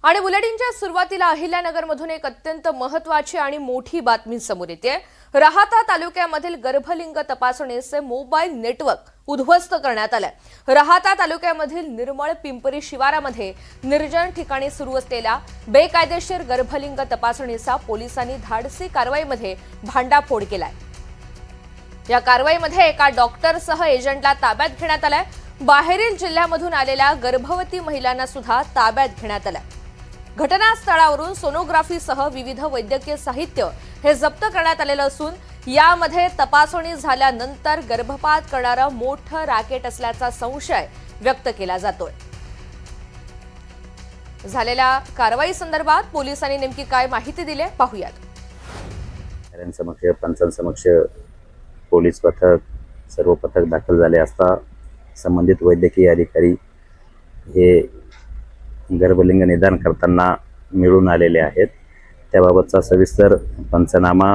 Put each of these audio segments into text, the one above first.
आणि बुलेटिनच्या सुरुवातीला अहिल्यानगरमधून एक अत्यंत महत्त्वाची आणि मोठी बातमी समोर येते। राहाता तालुक्यामधील गर्भलिंग तपासणीचे मोबाईल नेटवर्क उद्ध्वस्त करण्यात आले। राहाता तालुक्यामधील निर्मळ पिंपरी शिवारामध्ये निर्जन ठिकाणी सुरू असलेल्या बेकायदेशीर गर्भलिंग तपासणीचा पोलिसांनी धाडसी कारवाईमध्ये भांडाफोड केलाय। या कारवाईमध्ये एका डॉक्टरसह एजंटला ताब्यात घेण्यात आलाय। बाहेरील जिल्ह्यामधून आलेल्या गर्भवती महिलांना सुद्धा ताब्यात घेण्यात आलाय। घटनास्थळावरून सोनोग्राफीसह विविध वैद्यकीय साहित्य हे जप्त करण्यात आलेलं असून यामध्ये तपासणी झाल्यानंतर गर्भपात करणारं मोठं रॅकेट असल्याचा संशय व्यक्त केला जातोय। झालेल्या कारवाई संदर्भात पोलिसांनी नेमकी काय माहिती दिली पाहूयात। पंचांसमक्ष पोलीस पथक सर्व पथक दाखल झाले असता संबंधित वैद्यकीय अधिकारी हे गर्भलिंग निदान करताना मिळून आलेले आहेत। त्याबाबतचा सविस्तर पंचनामा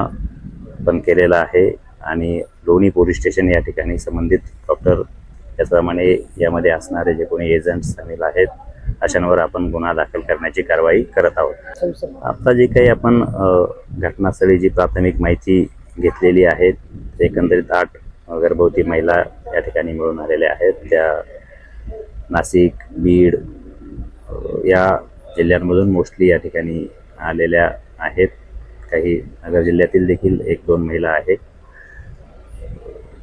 पण केलेला आहे आणि लोणी पोलीस स्टेशन या ठिकाणी संबंधित डॉक्टर त्याप्रमाणे यामध्ये असणारे जे कोणी एजंट सामील आहेत अशांवर आपण गुन्हा दाखल करण्याची कारवाई करत आहोत। आता जे काही आपण घटनास्थळी जी प्राथमिक माहिती घेतलेली आहे एकंदरीत 8 गर्भवती महिला या ठिकाणी मिळून आलेल्या आहेत। त्या नाशिक, बीड या जिल्ह्यांमधून मोस्टली या ठिकाणी आलेल्या आहेत। काही नगर जिल्ह्यातील देखील 1-2 महिला आहेत।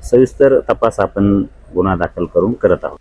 सविस्तर तपास आपण गुन्हा दाखल करून करत आहोत।